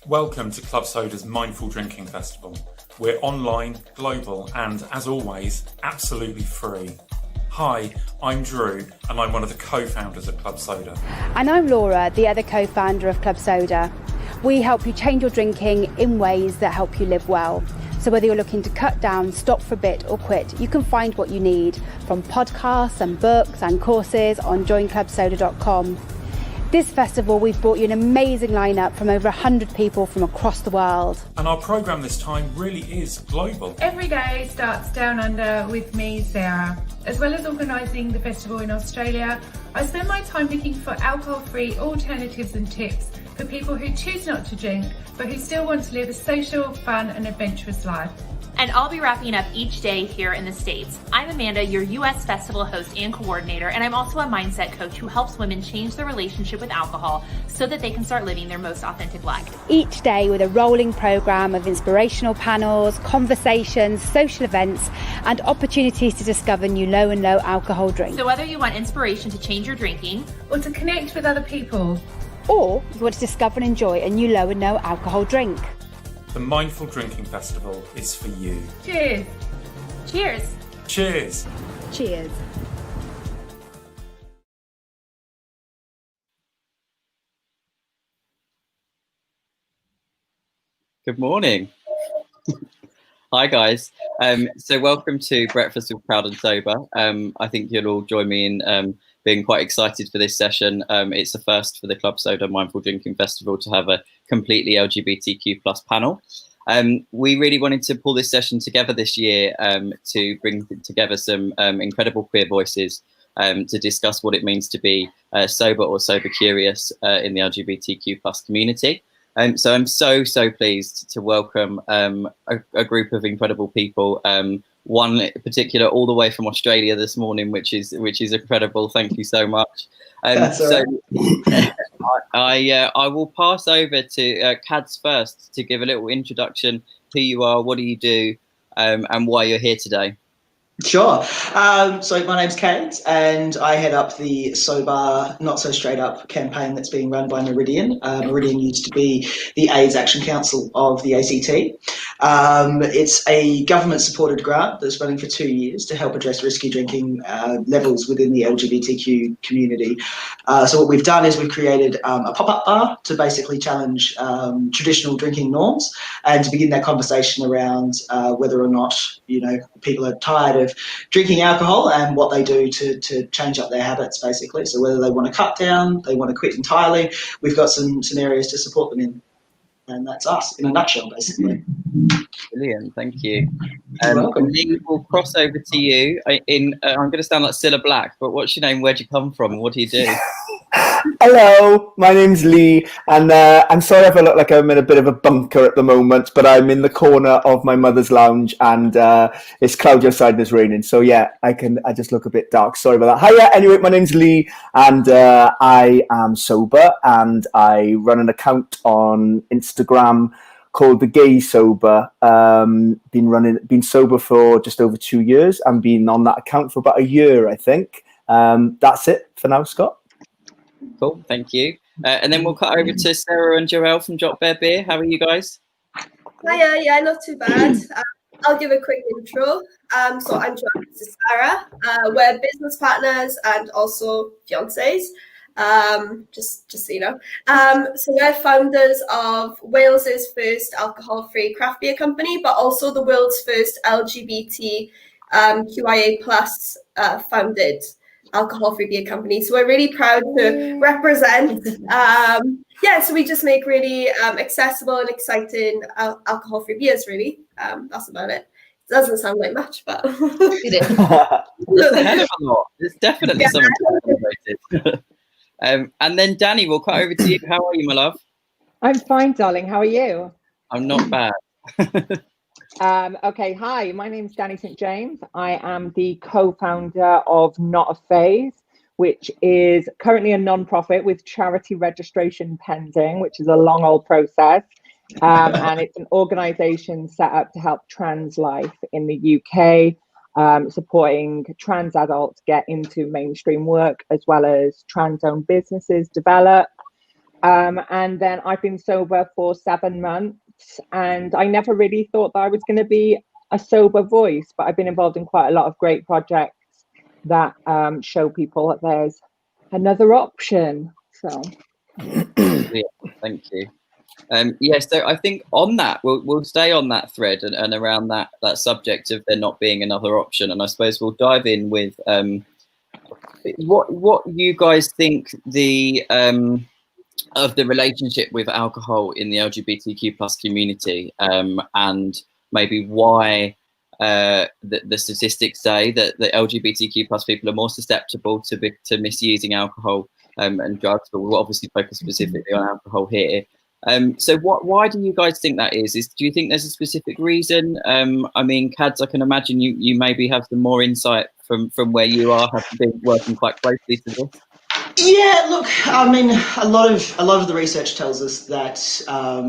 Welcome to Club Soda's Mindful Drinking Festival. We're online, global, and as always, absolutely free. Hi, I'm Drew, and I'm one of the co-founders of Club Soda. And I'm Laura, the other co-founder of Club Soda. We help you change your drinking in ways that help you live well. So whether you're looking to cut down, stop for a bit, or quit, you can find what you need from podcasts and books and courses on joinclubsoda.com. This festival, we've brought you an amazing lineup from over 100 people from across the world. And our programme this time really is global. Every day starts down under with me, Sarah. As well as organising the festival in Australia, I spend my time looking for alcohol-free alternatives and tips for people who choose not to drink, but who still want to live a social, fun and adventurous life. And I'll be wrapping up each day here in the States. I'm Amanda, your US festival host and coordinator, and I'm also a mindset coach who helps women change their relationship with alcohol so that they can start living their most authentic life. Each day with a rolling programme of inspirational panels, conversations, social events, and opportunities to discover new low and low alcohol drinks. So whether you want inspiration to change your drinking, Or to connect with other people, or you want to discover and enjoy a new low and no alcohol drink, The Mindful Drinking Festival is for you. cheers! cheers! Cheers! cheers. Good morning. Hi guys. So welcome to Breakfast with Proud and Sober. I think you'll all join me in being quite excited for this session. It's a first for the Club Soda Mindful Drinking Festival to have a completely LGBTQ plus panel. We really wanted to pull this session together this year to bring together some incredible queer voices to discuss what it means to be sober or sober curious in the LGBTQ plus community. So I'm so pleased to welcome a group of incredible people. One in particular, all the way from Australia this morning, which is incredible. Thank you so much. So I will pass over to Cads first to give a little introduction. Who you are, what do you do, and why you're here today. Sure. So my name's Kate, and I head up the Sober, Not So Straight Up campaign that's being run by Meridian. Meridian used to be the AIDS Action Council of the ACT. It's a government-supported grant that's running for 2 years to help address risky drinking levels within the LGBTQ community. So what we've done is we've created a pop-up bar to basically challenge traditional drinking norms and to begin that conversation around whether or not, people are tired of drinking alcohol and what they do to change up their habits, basically. So whether they want to cut down, they want to quit entirely, we've got some areas to support them in. And that's us in a nutshell, basically. Brilliant, thank you. You're welcome. Lee, we'll cross over to you. I'm going to sound like Cilla Black, but what's your name? Where'd you come from? What do you do? Hello, my name's Lee, and I'm sorry if I look like I'm in a bit of a bunker at the moment, but I'm in the corner of my mother's lounge, and it's cloudy outside and it's raining. So yeah, I just look a bit dark. Sorry about that. Hiya. Anyway, my name's Lee, and I am sober, and I run an account on Instagram called The Gay Sober. Been sober for just over 2 years, and been on that account for about a year, I think. That's it for now, Scott. Cool, thank you. And then we'll cut over to Sarah and Jerrell from Drop Bear Beer. How are you guys? Hiya, yeah, not too bad. I'll give a quick intro. So I'm joined with Sarah. We're business partners and also fiancés. Just so you know. So we're founders of Wales's first alcohol-free craft beer company, but also the world's first LGBT QIA plus founded alcohol-free beer company. So we're really proud to represent. So we just make really accessible and exciting alcohol-free beers, really. That's about it. It doesn't sound like much, but it is. It's a hell of a lot. There's definitely something celebrated. And then Danny, we'll cut over to you. How are you, my love? I'm fine, darling. How are you? I'm not bad. Okay, hi, my name's Danny St. James. I am the co-founder of Not a Phase, which is currently a non-profit with charity registration pending, which is a long old process. And it's an organisation set up to help trans life in the UK, supporting trans adults get into mainstream work, as well as trans-owned businesses develop. And then I've been sober for 7 months, and I never really thought that I was going to be a sober voice, but I've been involved in quite a lot of great projects that show people that there's another option. So yeah, thank you. Yes, so I think on that we'll stay on that thread and around that subject of there not being another option, and I suppose we'll dive in with what you guys think of the relationship with alcohol in the LGBTQ plus community, and maybe why the statistics say that the LGBTQ plus people are more susceptible to misusing alcohol and drugs, but we'll obviously focus specifically on alcohol here. So why do you guys think that is? Do you think there's a specific reason? I mean, Cads, I can imagine you maybe have some more insight from where you are, have been working quite closely to this. Yeah, look, I mean, a lot of the research tells us that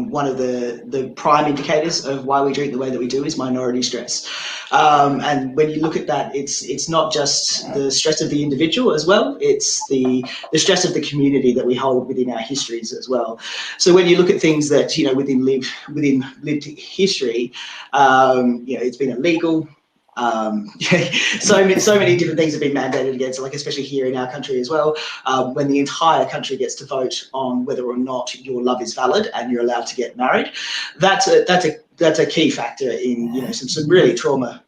one of the prime indicators of why we drink the way that we do is minority stress. And when you look at that, it's not just the stress of the individual as well, it's the stress of the community that we hold within our histories as well. So when you look at things that, you know, within lived history, you know, it's been illegal. So many different things have been mandated against, like especially here in our country as well. When the entire country gets to vote on whether or not your love is valid and you're allowed to get married, that's a key factor in, you know, some really trauma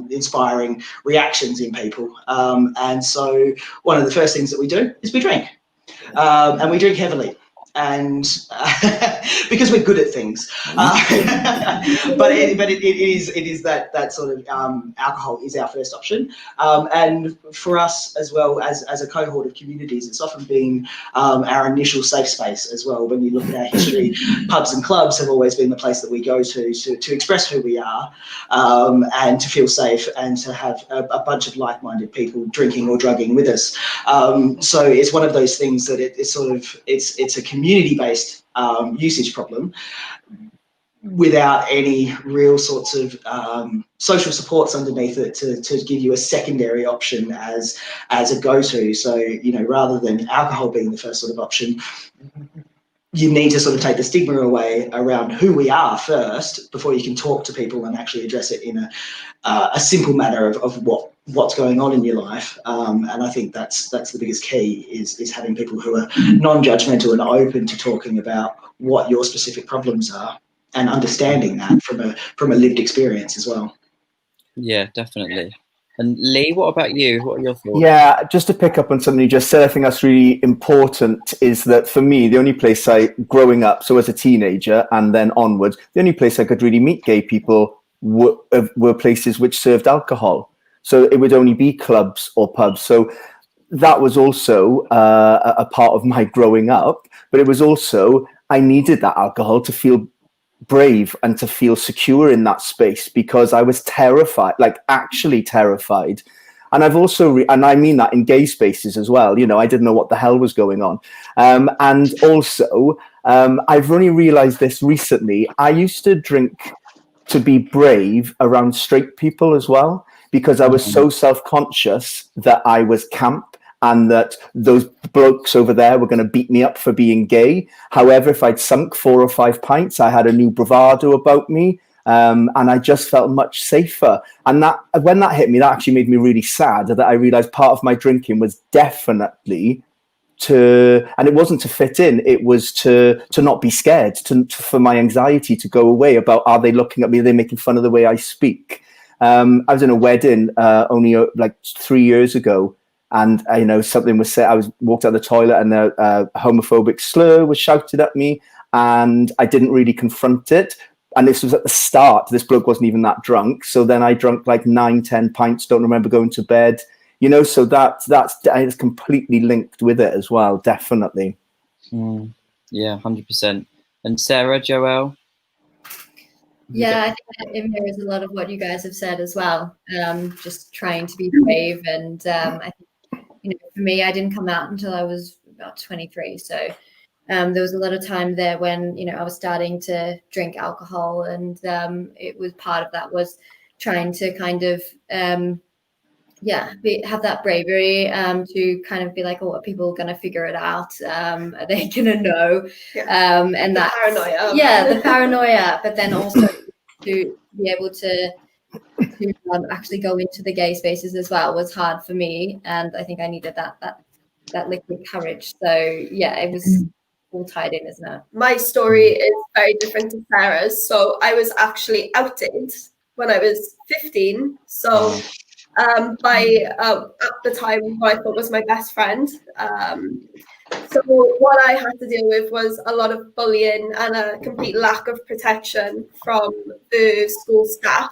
inspiring reactions in people. And so one of the first things that we do is we drink, and we drink heavily. And because we're good at things, but it is that sort of alcohol is our first option, and for us as well as a cohort of communities, it's often been our initial safe space as well. When you look at our history, pubs and clubs have always been the place that we go to express who we are, and to feel safe and to have a bunch of like-minded people drinking or drugging with us. So it's one of those things that it's a community-based usage problem without any real sorts of social supports underneath it to give you a secondary option as a go-to. So, you know, rather than alcohol being the first sort of option, you need to sort of take the stigma away around who we are first before you can talk to people and actually address it in a simple matter of what's going on in your life. And I think that's the biggest key is having people who are non-judgmental and open to talking about what your specific problems are and understanding that from a lived experience as well. Yeah, definitely. And Lee, what about you? What are your thoughts? Yeah, just to pick up on something you just said, I think that's really important, is that for me, the only place growing up, so as a teenager and then onwards, the only place I could really meet gay people were places which served alcohol. So it would only be clubs or pubs. So that was also a part of my growing up, but it was also, I needed that alcohol to feel brave and to feel secure in that space, because I was terrified, like actually terrified. And I've also, and I mean that in gay spaces as well, you know, I didn't know what the hell was going on. And also, I've only realized this recently, I used to drink to be brave around straight people as well, because I was so self-conscious that I was camp and that those blokes over there were going to beat me up for being gay. However, if I'd sunk 4 or 5 pints, I had a new bravado about me, and I just felt much safer. And that, when that hit me, that actually made me really sad, that I realized part of my drinking was definitely and it wasn't to fit in, it was to not be scared, for my anxiety to go away about, are they looking at me, are they making fun of the way I speak? I was in a wedding only like 3 years ago, and you know, something was said. I walked out of the toilet, and a homophobic slur was shouted at me, and I didn't really confront it. And this was at the start. This bloke wasn't even that drunk. So then I drank like 9-10 pints. Don't remember going to bed. You know, so that's completely linked with it as well. Definitely. Yeah, 100%. And Sarah, Jerrell? Yeah, I think it mirrors a lot of what you guys have said as well. Just trying to be brave, and I think, you know, for me, I didn't come out until I was about 23. So there was a lot of time there when, you know, I was starting to drink alcohol, and it was part of that was trying to kind of have that bravery to kind of be like, oh, are people going to figure it out? Are they going to know? And that paranoia. Yeah, the paranoia, but then also to be able to actually go into the gay spaces as well was hard for me, and I think I needed that liquid courage. So yeah, it was all tied in, isn't it? My story is very different to Sarah's. So I was actually outed when I was 15. So by at the time, who I thought was my best friend. So what I had to deal with was a lot of bullying and a complete lack of protection from the school staff.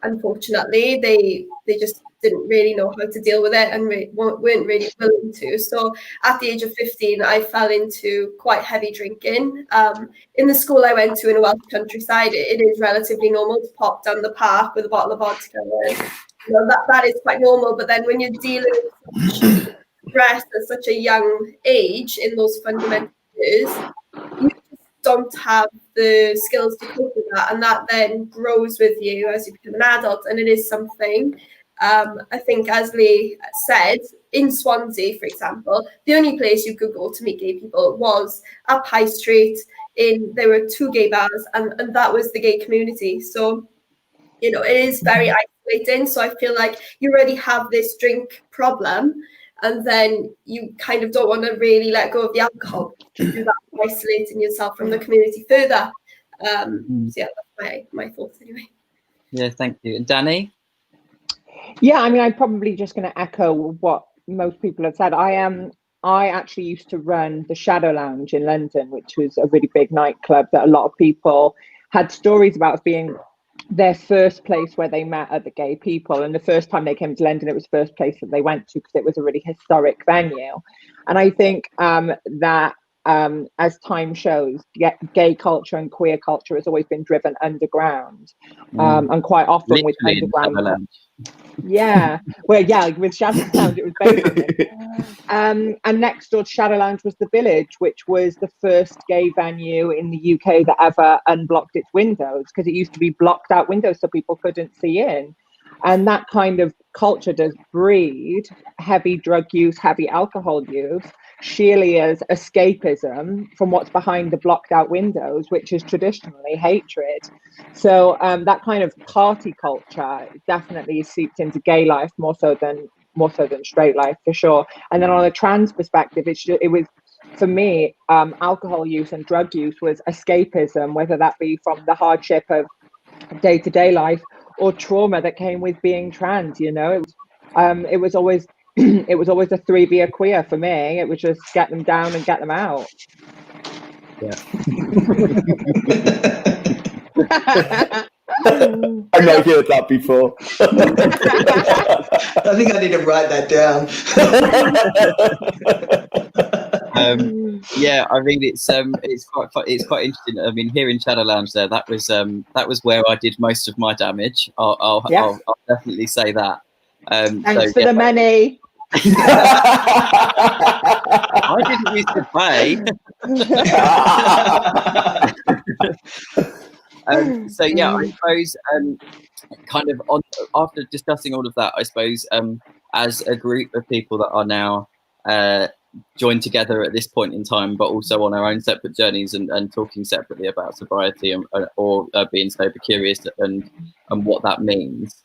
Unfortunately, they just didn't really know how to deal with it and weren't really willing to. So at the age of 15, I fell into quite heavy drinking. In the school I went to in a Welsh countryside, it is relatively normal to pop down the park with a bottle of vodka. And, that is quite normal. But then when you're dealing with such stress at such a young age in those fundamental years, you just don't have the skills to cope with that, and that then grows with you as you become an adult. And it is something, I think, as Lee said, in Swansea, for example, the only place you could go to meet gay people was up High Street. There were 2 gay bars, and that was the gay community. So, it is very isolating. So I feel like you already have this drink problem, and then you kind of don't want to really let go of the alcohol. Do that, isolating yourself from the community further. So yeah, that's my thoughts anyway. Yeah, thank you. And Danny? Yeah, I mean, I'm probably just going to echo what most people have said. I actually used to run the Shadow Lounge in London, which was a really big nightclub that a lot of people had stories about as being their first place where they met other gay people. And the first time they came to London, it was the first place that they went to because it was a really historic venue. And I think that as time shows, gay culture and queer culture has always been driven underground, and quite often literally with underground. Yeah, well, yeah, with Shadow Lounge, it was basically. And next door to Shadow Lounge was the Village, which was the first gay venue in the UK that ever unblocked its windows, because it used to be blocked out windows so people couldn't see in. And that kind of culture does breed heavy drug use, heavy alcohol use, sheerly as escapism from what's behind the blocked out windows, which is traditionally hatred. So that kind of party culture definitely seeped into gay life more so than straight life, for sure. And then on a trans perspective, it was for me, alcohol use and drug use was escapism, whether that be from the hardship of day-to-day life or trauma that came with being trans. It was always it was always a 3 beer queer for me. It was just get them down and get them out. Yeah. I've not heard that before. I think I need to write that down. Yeah, I mean it's quite interesting. I mean, here in Shadow Lounge, that was where I did most of my damage. I'll definitely say that. Thanks for the money. I didn't used to pay. So yeah, I suppose kind of after discussing all of that, I suppose as a group of people that are now joined together at this point in time, but also on our own separate journeys and talking separately about sobriety or being sober curious and what that means.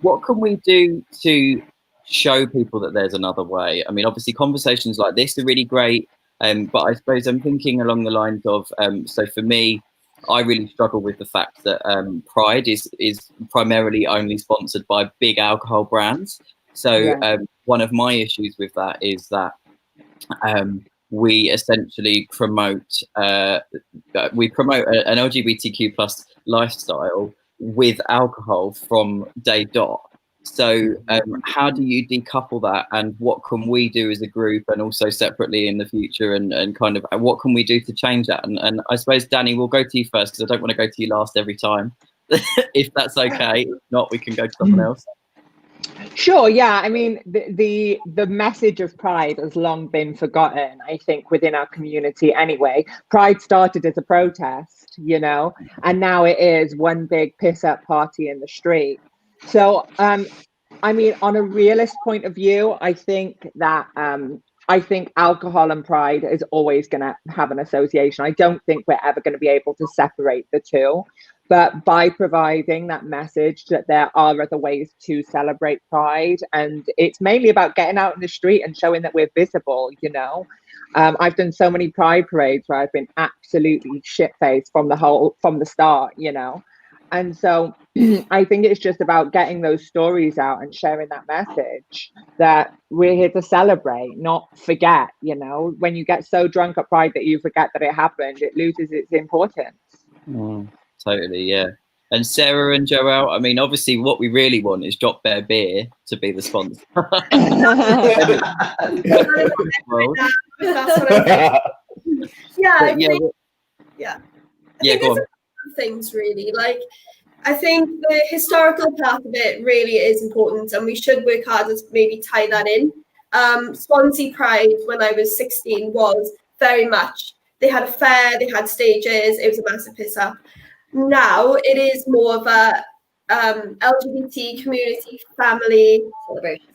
What can we do to show people that there's another way? I mean, obviously conversations like this are really great, but I suppose I'm thinking along the lines of, so for me, I really struggle with the fact that Pride is primarily only sponsored by big alcohol brands. So one of my issues with that is that we essentially promote an LGBTQ plus lifestyle with alcohol from day dot. So how do you decouple that, and what can we do as a group and also separately in the future, and kind of what can we do to change that? And I suppose, Danny, we'll go to you first because I don't want to go to you last every time, if that's okay. If not, we can go to someone else. Sure, yeah. I mean, the message of Pride has long been forgotten, I think, within our community anyway. Pride started as a protest, and now it is one big piss-up party in the street. So I mean, on a realist point of view, I think that I think alcohol and pride is always going to have an association. I don't think we're ever going to be able to separate the two. But by providing that message that there are other ways to celebrate pride, and it's mainly about getting out in the street and showing that we're visible, you know. I've done so many pride parades where I've been absolutely shit-faced from the start, you know. And so I think it's just about getting those stories out and sharing that message that we're here to celebrate, not forget, you know. When you get so drunk at pride that you forget that it happened, it loses its importance. Totally, yeah. And Sarah and Jerrell, I mean, obviously what we really want is Drop Bear Beer to be the sponsor. Go on. Things really, like, I think the historical part of it really is important, and we should work hard to maybe tie that in. Swansea Pride, when I was 16, was very much, they had a fair, they had stages, it was a massive piss up. Now it is more of a LGBT community family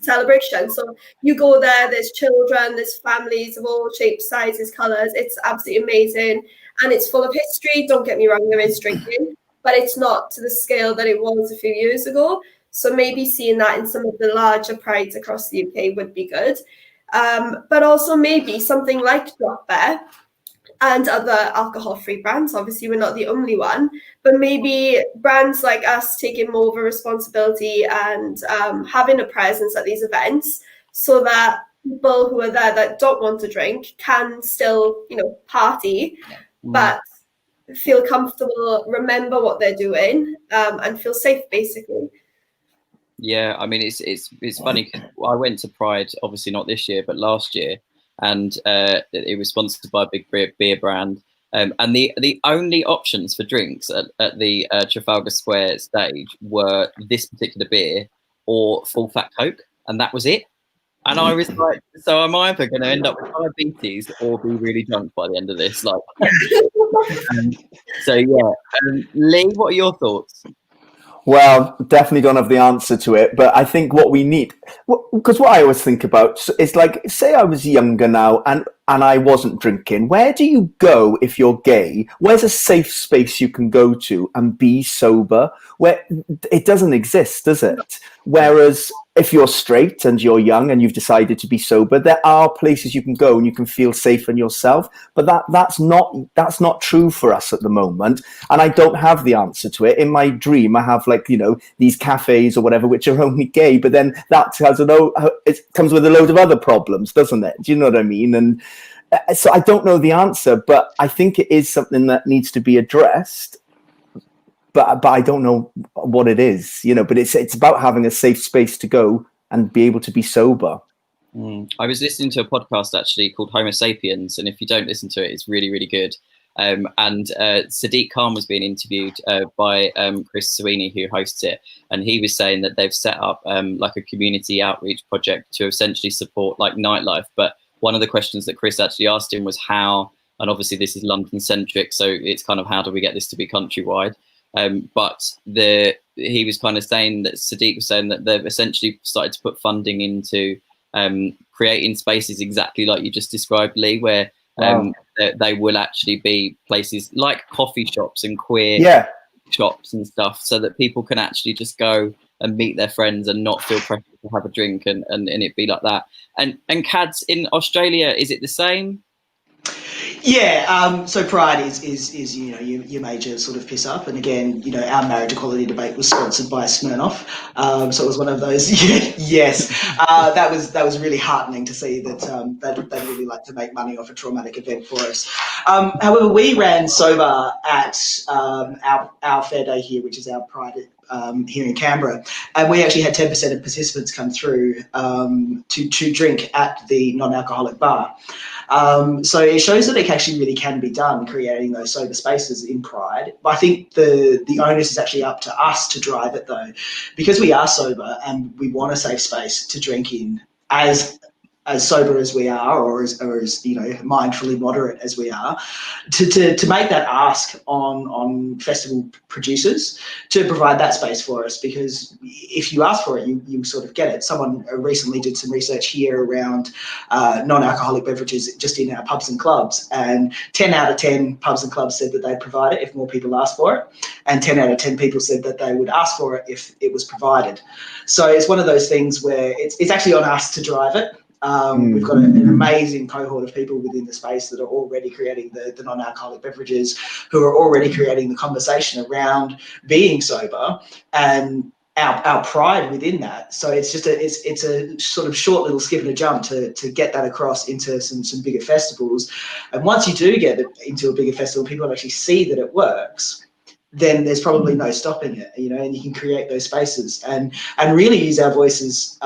celebration. So you go there, there's children, there's families of all shapes, sizes, colours. It's absolutely amazing, and it's full of history. Don't get me wrong, there is drinking, but it's not to the scale that it was a few years ago. So maybe seeing that in some of the larger prides across the UK would be good. But also maybe something like Drop Bear and other alcohol-free brands. Obviously, we're not the only one, but maybe brands like us taking more of a responsibility and having a presence at these events, so that people who are there that don't want to drink can still, you know, party, but feel comfortable, remember what they're doing, and feel safe, basically. Yeah, I mean, it's funny, 'cause I went to Pride, obviously not this year, but last year, and it was sponsored by a big beer brand. And the only options for drinks at the Trafalgar Square stage were this particular beer or full fat Coke, and that was it. And I was like, so am I either going to end up with diabetes or be really drunk by the end of this? Like, so yeah. Lee, what are your thoughts? Well, definitely don't have the answer to it, but I think what we need, because what I always think about is, like, say I was younger now and I wasn't drinking, where do you go if you're gay? Where's a safe space you can go to and be sober? Where it doesn't exist, does it? Whereas if you're straight and you're young and you've decided to be sober, there are places you can go and you can feel safe in yourself. But that's not true for us at the moment. And I don't have the answer to it. In my dream, I have, like, you know, these cafes or whatever, which are only gay, but then that has it comes with a load of other problems, doesn't it? Do you know what I mean? And so I don't know the answer, but I think it is something that needs to be addressed. But I don't know what it is, you know, but it's about having a safe space to go and be able to be sober. I was listening to a podcast actually called Homo Sapiens, and if you don't listen to it, it's really, really good. And Sadiq Khan was being interviewed by Chris Sweeney, who hosts it, and he was saying that they've set up like a community outreach project to essentially support like nightlife. But one of the questions that Chris actually asked him was how, and obviously this is London centric, so it's kind of how do we get this to be countrywide? But he was kind of saying that Sadiq was saying that they've essentially started to put funding into creating spaces exactly like you just described, Lee, where they will actually be places like coffee shops and queer shops and stuff, so that people can actually just go and meet their friends and not feel pressure to have a drink and it be like that. And Cads, in Australia, is it the same? Yeah, so Pride is you know, your major sort of piss up, and again, you know, our marriage equality debate was sponsored by Smirnoff, so it was one of those. Yes, that was really heartening to see that they really like to make money off a traumatic event for us. However, we ran sober at our fair day here, which is our Pride here in Canberra, and we actually had 10% of participants come through to drink at the non-alcoholic bar. So it shows that it actually really can be done, creating those sober spaces in Pride. But I think the onus is actually up to us to drive it, though, because we are sober and we want a safe space to drink in as as sober as we are, or as mindfully moderate as we are, to make that ask on festival producers to provide that space for us, because if you ask for it, you sort of get it. Someone recently did some research here around non-alcoholic beverages just in our pubs and clubs, and 10 out of 10 pubs and clubs said that they'd provide it if more people asked for it, and 10 out of 10 people said that they would ask for it if it was provided. So it's one of those things where it's actually on us to drive it. We've got an amazing cohort of people within the space that are already creating the non-alcoholic beverages, who are already creating the conversation around being sober and our pride within that. So it's just it's a sort of short little skip and a jump to get that across into some bigger festivals. And once you do get it into a bigger festival, people actually see that it works, then there's probably no stopping it, and you can create those spaces and really use our voices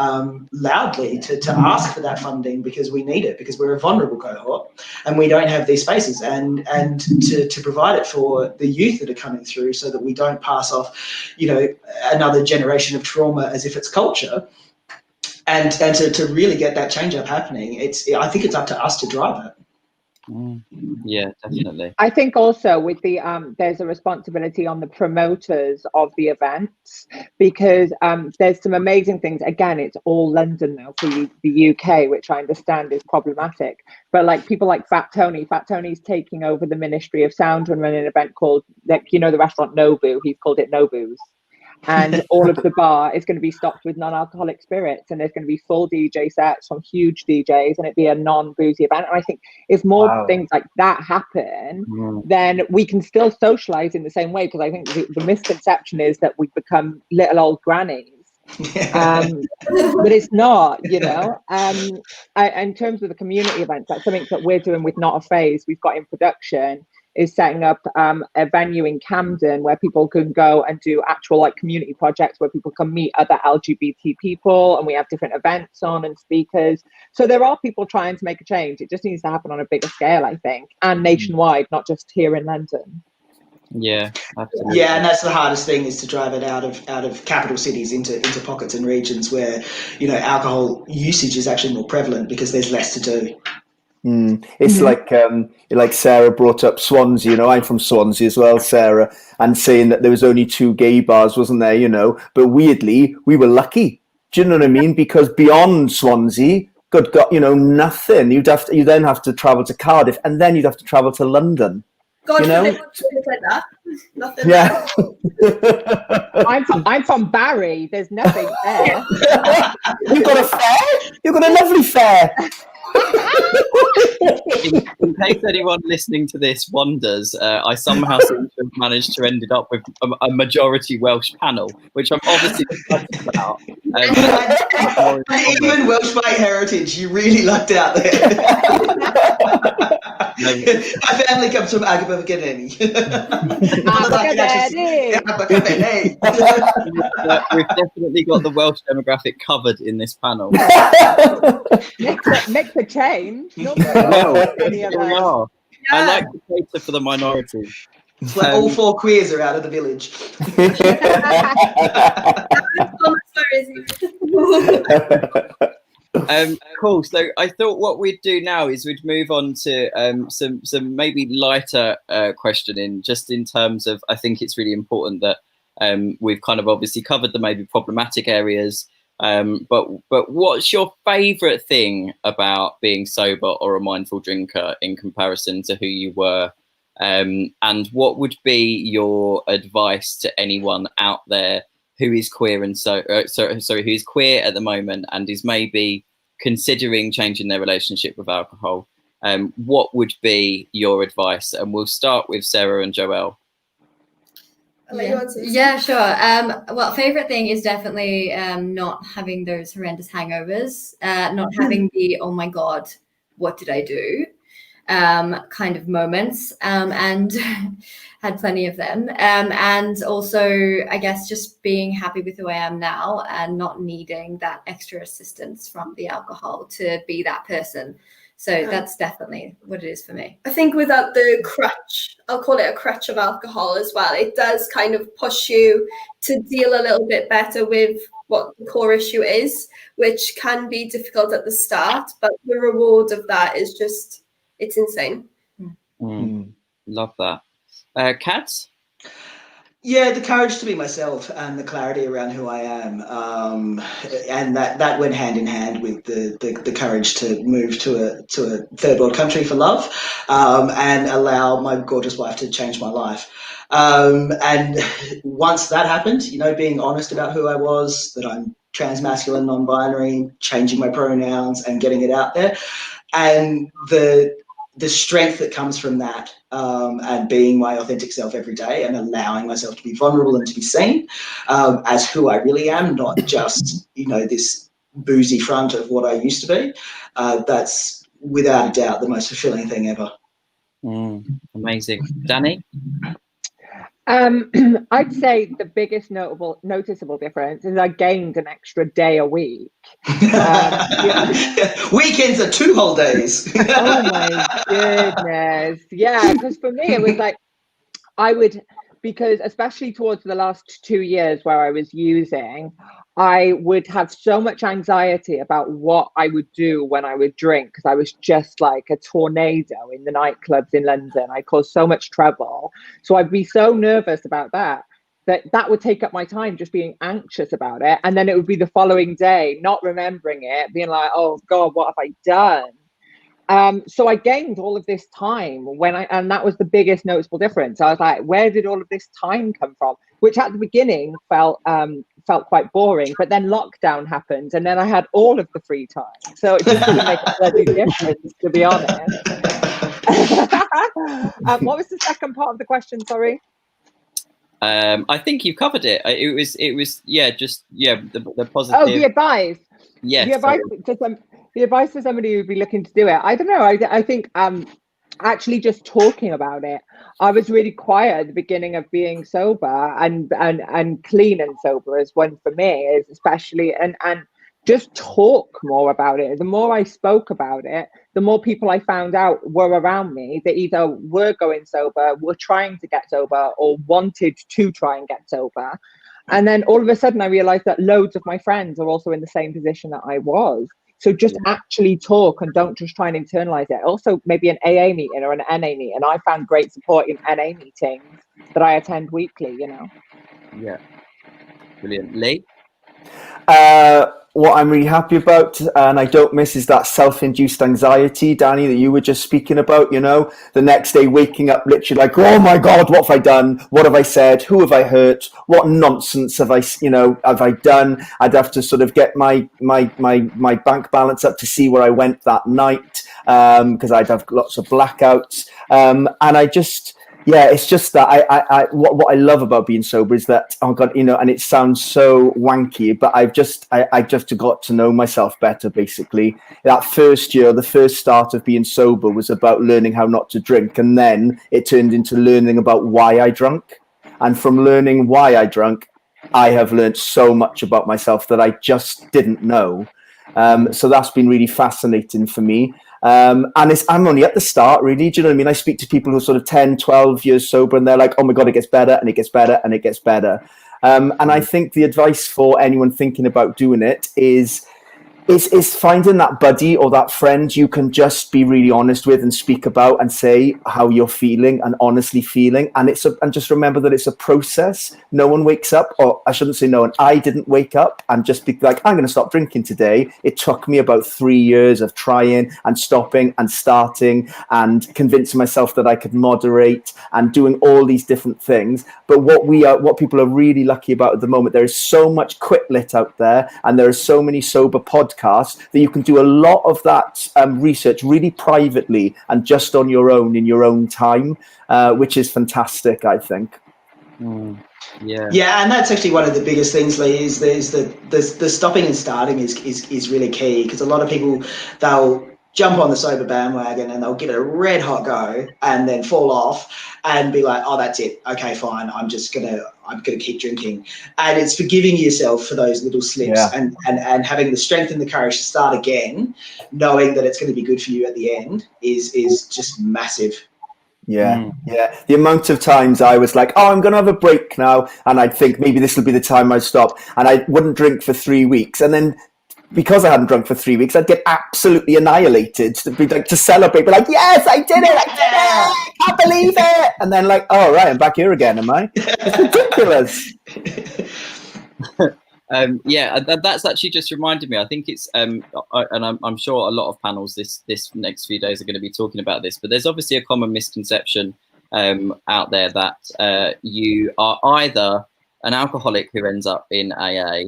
loudly to ask for that funding, because we need it, because we're a vulnerable cohort and we don't have these spaces, and to provide it for the youth that are coming through, so that we don't pass off, another generation of trauma as if it's culture, and to really get that change up happening. I think it's up to us to drive it. Yeah, definitely. I think also with the there's a responsibility on the promoters of the events, because there's some amazing things. Again, it's all London now for the UK, which I understand is problematic. But like people like Fat Tony's taking over the Ministry of Sound and running an event called, like, the restaurant Nobu. He's called it Nobu's. And all of the bar is going to be stocked with non-alcoholic spirits, and there's going to be full DJ sets from huge DJs, and it'd be a non-boozy event. And I think if more things like that happen, then we can still socialize in the same way, because I think the misconception is that we become little old grannies. But it's not, in terms of the community events, that's something that we're doing with Not a Phase. We've got in production is setting up a venue in Camden where people can go and do actual like community projects where people can meet other LGBT people, and we have different events on and speakers. So there are people trying to make a change. It just needs to happen on a bigger scale, I think, and nationwide, not just here in London. Yeah, absolutely. Yeah, and that's the hardest thing, is to drive it out of capital cities into pockets and regions where alcohol usage is actually more prevalent, because there's less to do. It's like Sarah brought up Swansea. I'm from Swansea as well, Sarah, and saying that there was only 2 gay bars, wasn't there? But weirdly, we were lucky. Do you know what I mean? Because beyond Swansea, good God, nothing. You then have to travel to Cardiff, and then you'd have to travel to London. God, like that. Nothing. Yeah. I'm from Barry. There's nothing there. You've got a fair. You've got a lovely fair. In case anyone listening to this wonders, I somehow seem to have managed to ended up with a majority Welsh panel, which I'm obviously excited about. Even Welsh by heritage, you really lucked out there. My family comes from Abergavenny. We've definitely got the Welsh demographic covered in this panel. Make the change. I like to cater for the minority. It's like all 4 queers are out of the village. Cool. So I thought what we'd do now is we'd move on to some maybe lighter questioning, just in terms of, I think it's really important that we've kind of obviously covered the maybe problematic areas. But what's your favourite thing about being sober or a mindful drinker in comparison to who you were? And what would be your advice to anyone out there who is queer and who's queer at the moment and is maybe considering changing their relationship with alcohol? What would be your advice? And we'll start with Sarah and Jerrell. Yeah, sure. Well, favorite thing is definitely not having those horrendous hangovers, not having the, oh my God, what did I do? kind of moments, and had plenty of them. And also, I guess, just being happy with who I am now and not needing that extra assistance from the alcohol to be that person. So that's definitely what it is for me. I think without the crutch, I'll call it a crutch of alcohol as well, it does kind of push you to deal a little bit better with what the core issue is, which can be difficult at the start, but the reward of that is just, it's insane. Love that. Cats? Yeah, the courage to be myself and the clarity around who I am, and that went hand in hand with the courage to move to a third world country for love, and allow my gorgeous wife to change my life. And once that happened, being honest about who I was, that I'm transmasculine, non-binary, changing my pronouns and getting it out there, and the strength that comes from that, and being my authentic self every day and allowing myself to be vulnerable and to be seen as who I really am, not just, this boozy front of what I used to be. That's without a doubt the most fulfilling thing ever. Amazing. Danny? I'd say the biggest noticeable difference is I gained an extra day a week. Weekends are 2 whole days. Oh my goodness. Yeah, because for me it was like because especially towards the last 2 years where I was using, I would have so much anxiety about what I would do when I would drink, because I was just like a tornado in the nightclubs in London. I caused so much trouble. So I'd be so nervous about that would take up my time just being anxious about it. And then it would be the following day, not remembering it, being like, oh God, what have I done? So I gained all of this time and that was the biggest noticeable difference. I was like, where did all of this time come from? Which at the beginning felt quite boring, but then lockdown happened and then I had all of the free time. So it just didn't make a bloody difference, to be honest. What was the second part of the question? Sorry. I think you covered it. It was the positive. Oh, the advice. Yes. The advice for somebody who'd be looking to do it. I don't know. I think actually just talking about it. I was really quiet at the beginning of being sober, and clean and sober is one for me, is especially and just talk more about it. The more I spoke about it, the more people I found out were around me that either were going sober, were trying to get sober, or wanted to try and get sober. And then all of a sudden I realized that loads of my friends are also in the same position that I was. So just actually talk and don't just try and internalize it. Also, maybe an AA meeting or an NA meeting. I found great support in NA meetings that I attend weekly, Yeah. Brilliant. Lee? What I'm really happy about, and I don't miss, is that self-induced anxiety, Danny, that you were just speaking about. The next day waking up literally like, oh my God, what have I done? What have I said? Who have I hurt? What nonsense have I done? I'd have to sort of get my bank balance up to see where I went that night, because I'd have lots of blackouts, and I just. Yeah, it's just that what I love about being sober is that, oh God, and it sounds so wanky, but I just got to know myself better, basically. That first year, the first start of being sober was about learning how not to drink. And then it turned into learning about why I drank. And from learning why I drank, I have learned so much about myself that I just didn't know. So that's been really fascinating for me. And I'm only at the start, really. Do you know what I mean? I speak to people who are sort of 10, 12 years sober, and they're like, oh my God, it gets better and it gets better and it gets better. And I think the advice for anyone thinking about doing it is finding that buddy or that friend you can just be really honest with and speak about and say how you're feeling and honestly feeling. And just remember that it's a process. No one wakes up, or I shouldn't say no one. I didn't wake up and just be like, I'm going to stop drinking today. It took me about 3 years of trying and stopping and starting and convincing myself that I could moderate and doing all these different things. But what people are really lucky about at the moment, there is so much quit lit out there, and there are so many sober podcasts that you can do a lot of that research really privately and just on your own in your own time, which is fantastic, I think. Yeah, and that's actually one of the biggest things, Lee, is the stopping and starting is really key, because a lot of people, jump on the sober bandwagon and they'll give it a red hot go and then fall off and be like, oh, that's it. Okay, fine. I'm gonna keep drinking. And it's forgiving yourself for those little slips and having the strength and the courage to start again, knowing that it's going to be good for you at the end is just massive. Yeah. The amount of times I was like, oh, I'm going to have a break now. And I'd think maybe this will be the time I stop. And I wouldn't drink for 3 weeks. And then because I hadn't drunk for 3 weeks, I'd get absolutely annihilated to celebrate, be like, yes, I did it. I can't believe it. And then like, oh, right, I'm back here again, am I? It's ridiculous. That's actually just reminded me. I think it's, and I'm sure a lot of panels this next few days are going to be talking about this, but there's obviously a common misconception out there that you are either an alcoholic who ends up in AA,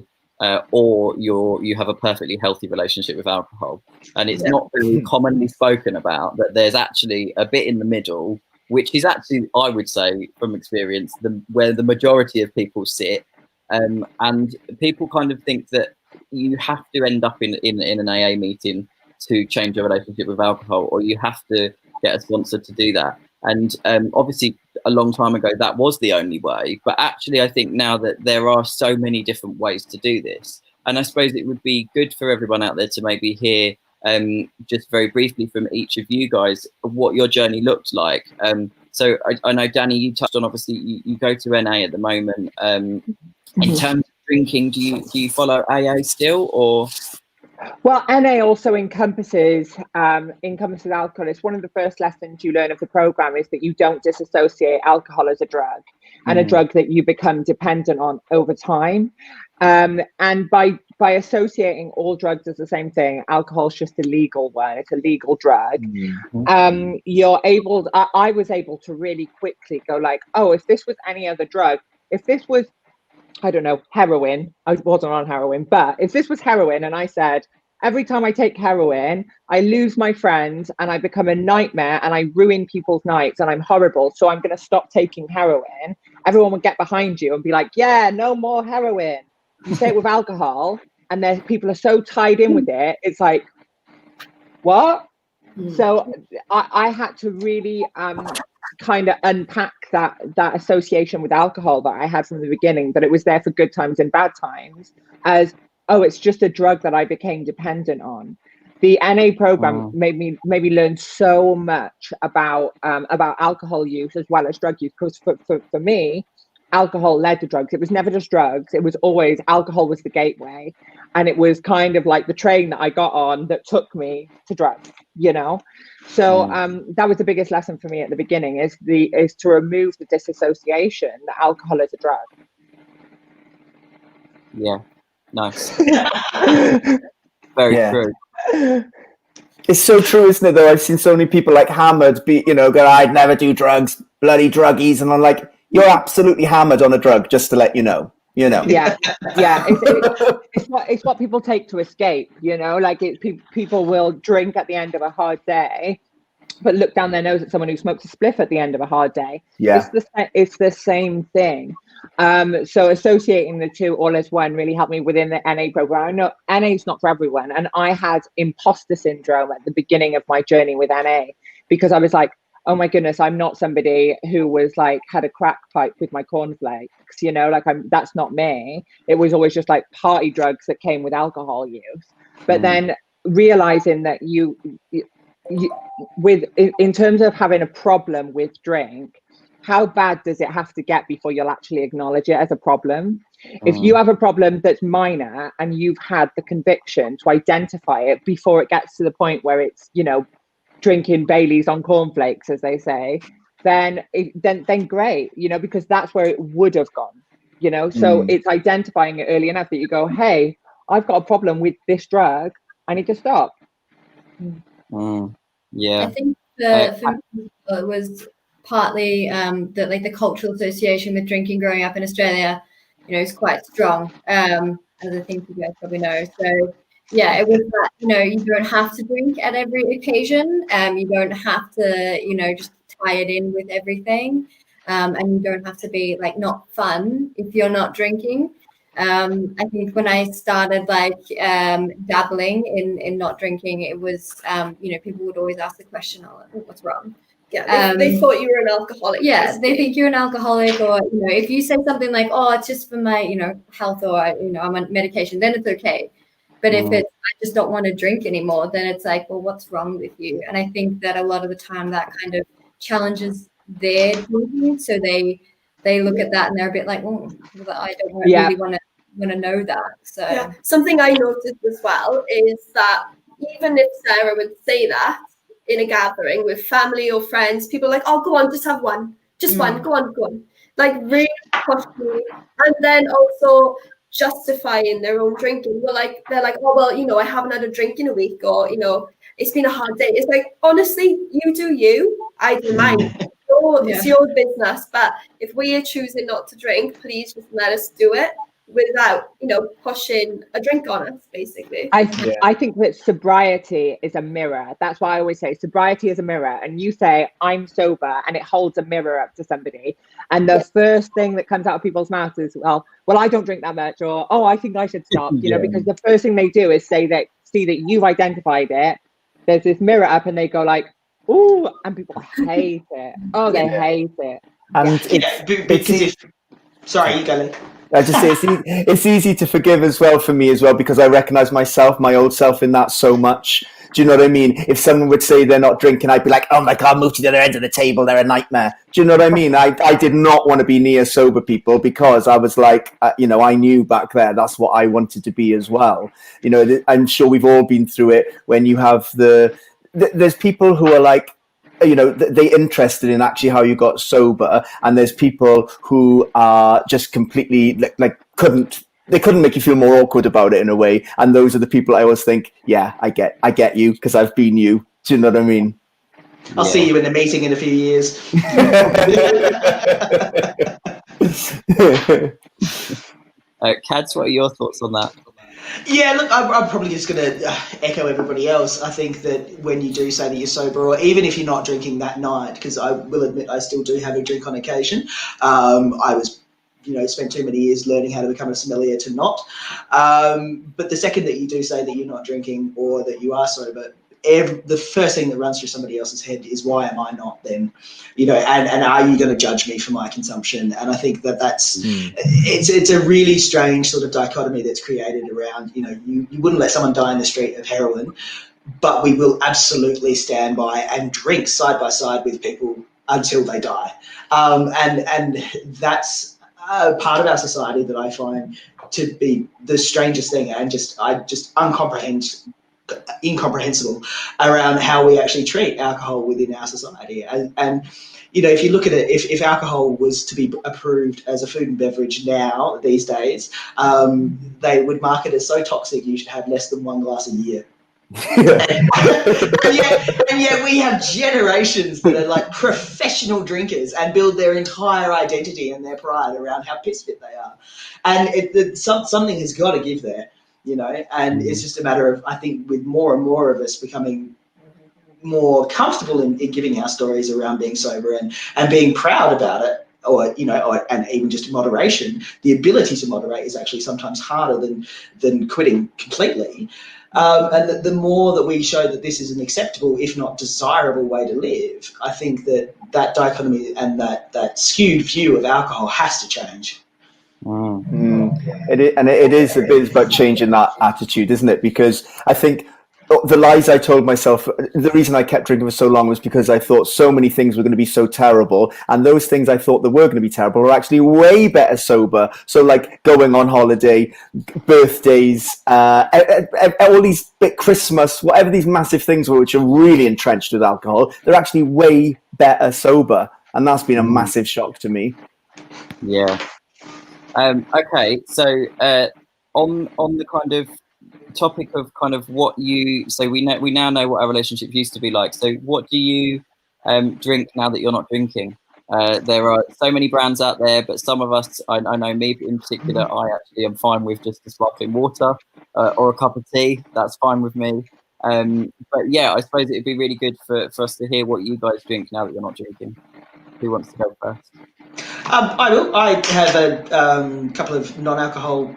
or you have a perfectly healthy relationship with alcohol. And it's not very commonly spoken about that there's actually a bit in the middle, which is actually, I would say from experience, where the majority of people sit. And people kind of think that you have to end up in an AA meeting to change your relationship with alcohol, or you have to get a sponsor to do that. And obviously a long time ago, that was the only way. But actually, I think now that there are so many different ways to do this, and I suppose it would be good for everyone out there to maybe hear just very briefly from each of you guys what your journey looked like. So I know, Danny, you touched on, obviously, you go to NA at the moment. In terms of drinking, do you follow AA still, or? Well, NA also encompasses alcohol. It's one of the first lessons you learn of the program is that you don't disassociate alcohol as a drug and a drug that you become dependent on over time. And by associating all drugs as the same thing, alcohol is just a legal one. It's a legal drug. You're able. I was able to really quickly go like, oh, if this was any other drug, if this was, I don't know, heroin. I wasn't on heroin, but if this was heroin and I said, every time I take heroin, I lose my friends and I become a nightmare and I ruin people's nights and I'm horrible, so I'm going to stop taking heroin, everyone would get behind you and be like, yeah, no more heroin. You say it with alcohol and then people are so tied in with it. It's like, what? So I had to really kind of unpack that association with alcohol that I had from the beginning, that it was there for good times and bad times, as, oh, it's just a drug that I became dependent on. The NA program made me learn so much about alcohol use as well as drug use, because for me, alcohol led to drugs. It was never just drugs. It was always alcohol was the gateway. And it was kind of like the train that I got on that took me to drugs, you know? So that was the biggest lesson for me at the beginning, is to remove the disassociation that alcohol is a drug. Yeah, nice. Very true. It's so true, isn't it, though? I've seen so many people like hammered go, I'd never do drugs, bloody druggies. And I'm like, you're absolutely hammered on a drug, just to let you know. Yeah. It's what people take to escape, like people will drink at the end of a hard day, but look down their nose at someone who smokes a spliff at the end of a hard day. It's the same thing. So associating the two all as one really helped me within the NA program. I know NA is not for everyone, and I had imposter syndrome at the beginning of my journey with NA, because I was like, oh my goodness, I'm not somebody who was like had a crack pipe with my cornflakes, that's not me. It was always just like party drugs that came with alcohol use. But then realizing that in terms of having a problem with drink, how bad does it have to get before you'll actually acknowledge it as a problem? If you have a problem that's minor and you've had the conviction to identify it before it gets to the point where it's, drinking Baileys on cornflakes, as they say, then great, because that's where it would have gone, So it's identifying it early enough that you go, hey, I've got a problem with this drug, I need to stop. Yeah, I think for me it was partly that like the cultural association with drinking growing up in Australia, is quite strong, as I think you guys probably know. So yeah, it was that, you don't have to drink at every occasion. You don't have to, just tie it in with everything. And you don't have to be like not fun if you're not drinking. I think when I started like dabbling in not drinking, it was people would always ask the question, "Oh, what's wrong?" Yeah, they thought you were an alcoholic. Yeah, basically. they think you're an alcoholic, or if you say something like, "Oh, it's just for my health," or I'm on medication, then it's okay. But if it's I just don't want to drink anymore, then it's like, well, what's wrong with you? And I think that a lot of the time that kind of challenges their drinking, so they look at that and they're a bit like, oh, I don't really want to know that. So yeah, something I noticed as well is that even if Sarah would say that in a gathering with family or friends, people are like, oh, go on, just have one, just one, go on, like really pushing, and then also justifying their own drinking. They're like, oh well, I haven't had a drink in a week, or it's been a hard day. It's like, honestly, you do you, I do mine. It's your business. But if we are choosing not to drink, please just let us do it without pushing a drink on us, basically. I think that sobriety is a mirror. That's why I always say sobriety is a mirror, and you say I'm sober and it holds a mirror up to somebody, and the first thing that comes out of people's mouths is well I don't drink that much, or oh, I think I should stop, because the first thing they do is see that you've identified it, there's this mirror up, and they go like, ooh, and people hate it. Oh, they hate it. And because sorry, you go, Lee. I just say it's easy to forgive as well for me as well, because I recognize myself, my old self, in that so much. Do you know what I mean? If someone would say they're not drinking, I'd be like, oh my God, move to the other end of the table. They're a nightmare. Do you know what I mean? I did not want to be near sober people, because I was like, I knew back there that's what I wanted to be as well. I'm sure we've all been through it when you have there's people who are like, they interested in actually how you got sober, and there's people who are just completely like couldn't make you feel more awkward about it in a way, and those are the people I always think, yeah, I get you, because I've been you. Do you know what I mean? I'll see you in a meeting in a few years. Cads, what are your thoughts on that? Yeah, look, I'm probably just going to echo everybody else. I think that when you do say that you're sober, or even if you're not drinking that night, because I will admit I still do have a drink on occasion. I was, spent too many years learning how to become a sommelier to not. But the second that you do say that you're not drinking or that you are sober, the first thing that runs through somebody else's head is, why am I not then? And are you going to judge me for my consumption? And I think that's it's a really strange sort of dichotomy that's created around, you wouldn't let someone die in the street of heroin, but we will absolutely stand by and drink side by side with people until they die. And that's part of our society that I find to be the strangest thing, and incomprehensible around how we actually treat alcohol within our society. And if you look at it, if alcohol was to be approved as a food and beverage now these days, they would market it as so toxic you should have less than one glass a year. and yet we have generations that are like professional drinkers and build their entire identity and their pride around how piss fit they are. And something has got to give there. And it's just a matter of, I think, with more and more of us becoming more comfortable in giving our stories around being sober and being proud about it, and even just moderation. The ability to moderate is actually sometimes harder than quitting completely. And the more that we show that this is an acceptable, if not desirable, way to live, I think that dichotomy and that skewed view of alcohol has to change. It is a bit about changing that attitude, isn't it? Because I think the lies I told myself, the reason I kept drinking for so long was because I thought so many things were going to be so terrible, and those things I thought that were going to be terrible were actually way better sober. So like going on holiday, birthdays, all these big Christmas, whatever these massive things were, which are really entrenched with alcohol, they're actually way better sober, and that's been a massive shock to me. Yeah. Okay, so on the kind of topic of kind of what we now know what our relationship used to be like. So what do you drink now that you're not drinking? There are so many brands out there, but some of us, I know me in particular, I actually am fine with just the sparkling water or a cup of tea. That's fine with me. But yeah, I suppose it'd be really good for us to hear what you guys drink now that you're not drinking. Who wants to go first? I will. I have a couple of non-alcohol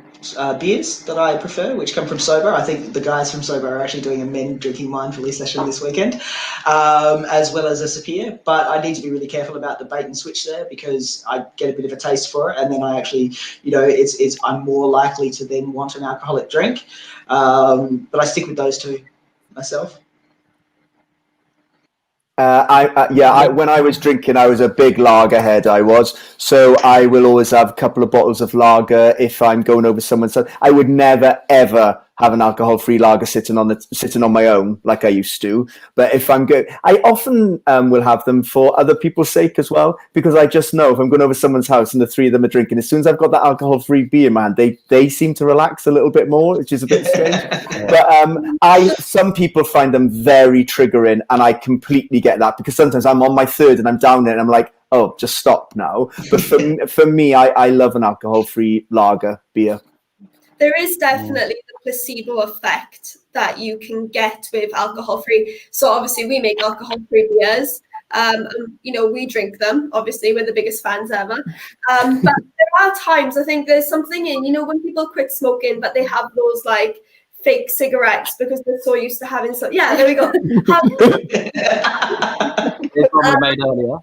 beers that I prefer, which come from Sober. I think the guys from Sober are actually doing a men drinking mindfully session this weekend, as well as a Sapir. But I need to be really careful about the bait and switch there, because I get a bit of a taste for it, and then I actually, I'm more likely to then want an alcoholic drink. But I stick with those two myself. When I was drinking, I was a big lager head. So I will always have a couple of bottles of lager if I'm going over someone's house. I would never ever have an alcohol-free lager sitting on my own like I used to. But if I'm good, I often will have them for other people's sake as well, because I just know if I'm going over someone's house and the three of them are drinking, as soon as I've got that alcohol-free beer, man, they seem to relax a little bit more, which is a bit strange. But some people find them very triggering, and I completely get that, because sometimes I'm on my third and I'm down there and I'm like, oh, just stop now. But for me, I love an alcohol-free lager beer. There is definitely the placebo effect that you can get with alcohol-free. So obviously we make alcohol-free beers. We drink them. Obviously, we're the biggest fans ever. But there are times, I think there's something in, when people quit smoking, but they have those like fake cigarettes because they're so used to having so. Yeah, there we go. Made earlier.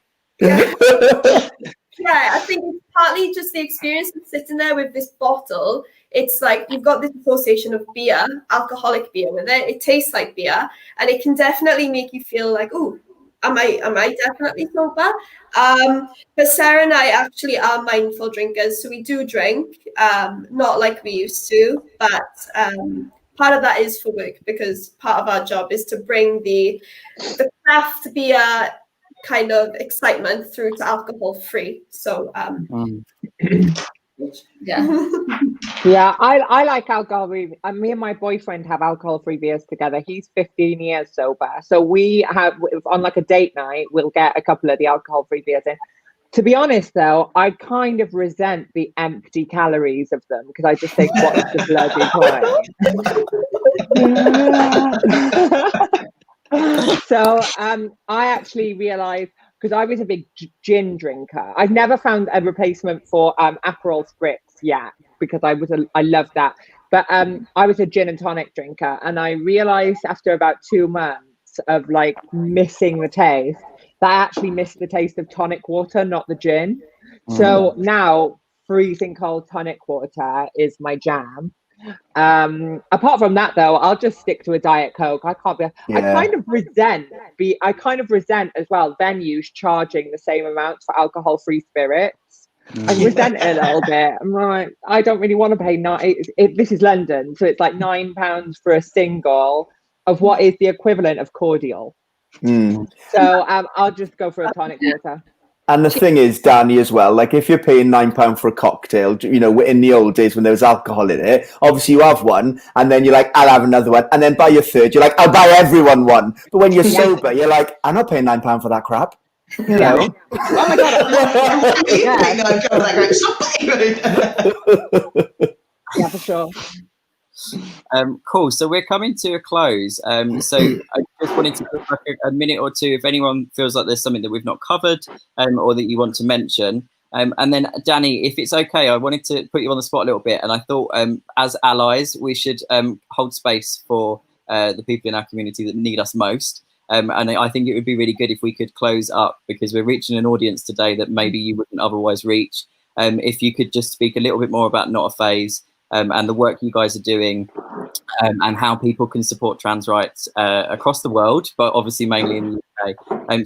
Yeah, I think it's partly just the experience of sitting there with this bottle. It's like you've got this association of beer, alcoholic beer with it. It tastes like beer, and it can definitely make you feel like, oh, am I definitely sober? But Sarah and I actually are mindful drinkers, so we do drink, not like we used to, but part of that is for work, because part of our job is to bring the craft beer kind of excitement through to alcohol free. So yeah, I like alcohol. Me and my boyfriend have alcohol-free beers together. He's 15 years sober, so we have, on like a date night, we'll get a couple of the alcohol-free beers in. To be honest, though, I kind of resent the empty calories of them, because I just think, what's the bloody point? So I actually realised, because I was a big gin drinker, I've never found a replacement for Aperol Spritz yet, because I love that. But I was a gin and tonic drinker, and I realised after about 2 months of like missing the taste, that I actually missed the taste of tonic water, not the gin. So now freezing cold tonic water is my jam. Apart from that, though, I'll just stick to a Diet Coke. I can't be. Yeah. I kind of resent as well venues charging the same amount for alcohol-free spirits. I resent it a little bit. I'm like, I don't really want to pay this is London, so it's like £9 for a single of what is the equivalent of cordial. So I'll just go for a tonic water. And the thing is, Danny, as well, like if you're paying £9 for a cocktail, in the old days when there was alcohol in it, obviously you have one and then you're like, I'll have another one. And then by your third, you're like, I'll buy everyone one. But when you're sober, you're like, I'm not paying £9 for that crap. You know? Oh my God. Yeah, for sure. Cool. So we're coming to a close. So I just wanted to give like a minute or two if anyone feels like there's something that we've not covered or that you want to mention. And then, Danny, if it's okay, I wanted to put you on the spot a little bit. And I thought as allies, we should hold space for the people in our community that need us most. And I think it would be really good if we could close up, because we're reaching an audience today that maybe you wouldn't otherwise reach. If you could just speak a little bit more about Not a Phase, and the work you guys are doing, and how people can support trans rights across the world, but obviously mainly in the UK.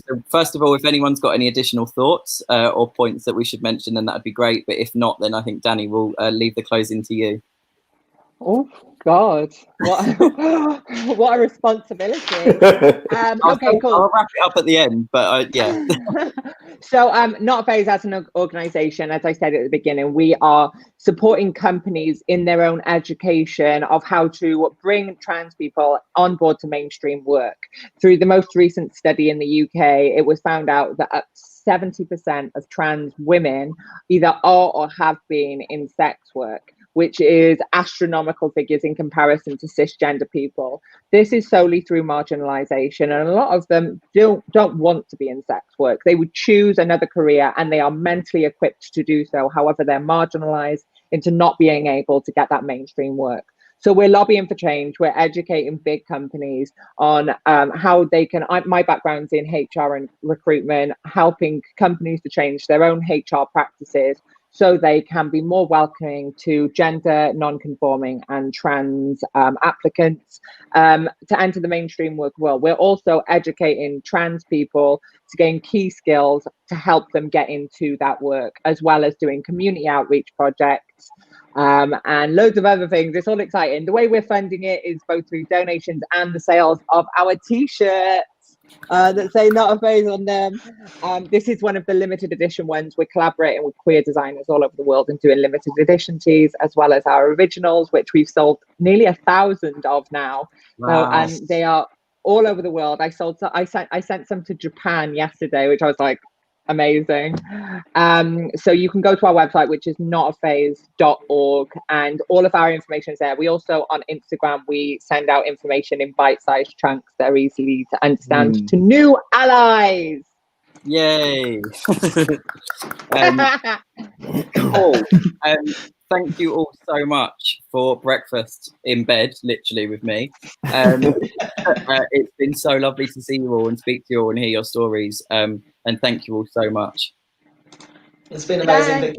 So first of all, if anyone's got any additional thoughts or points that we should mention, then that'd be great. But if not, then I think Danny will leave the closing to you. Oh God, what a responsibility. Okay, cool. I'll wrap it up at the end, but yeah. So Not a Phase as an organisation, as I said at the beginning, we are supporting companies in their own education of how to bring trans people on board to mainstream work. Through the most recent study in the UK, it was found out that up 70% of trans women either are or have been in sex work, which is astronomical figures in comparison to cisgender people. This is solely through marginalisation, and a lot of them don't want to be in sex work. They would choose another career, and they are mentally equipped to do so. However, they're marginalised into not being able to get that mainstream work. So we're lobbying for change. We're educating big companies on how they can, my background's in HR and recruitment, helping companies to change their own HR practices so they can be more welcoming to gender non-conforming and trans applicants to enter the mainstream work world. We're also educating trans people to gain key skills to help them get into that work, as well as doing community outreach projects and loads of other things. It's all exciting. The way we're funding it is both through donations and the sales of our t-shirts that say Not a Phase on them. This is one of the limited edition ones. We're collaborating with queer designers all over the world and doing limited edition tees, as well as our originals, which we've sold nearly 1,000 of now. Wow. And they are all over the world. I sent some to Japan yesterday, which I was like, amazing. So you can go to our website, which is notaphase.org, and all of our information is there. We also, on Instagram, we send out information in bite-sized chunks that are easy to understand to new allies. Yay. Cool. Thank you all so much for breakfast in bed, literally, with me. It's been so lovely to see you all and speak to you all and hear your stories. And thank you all so much. It's been amazing. Thank you.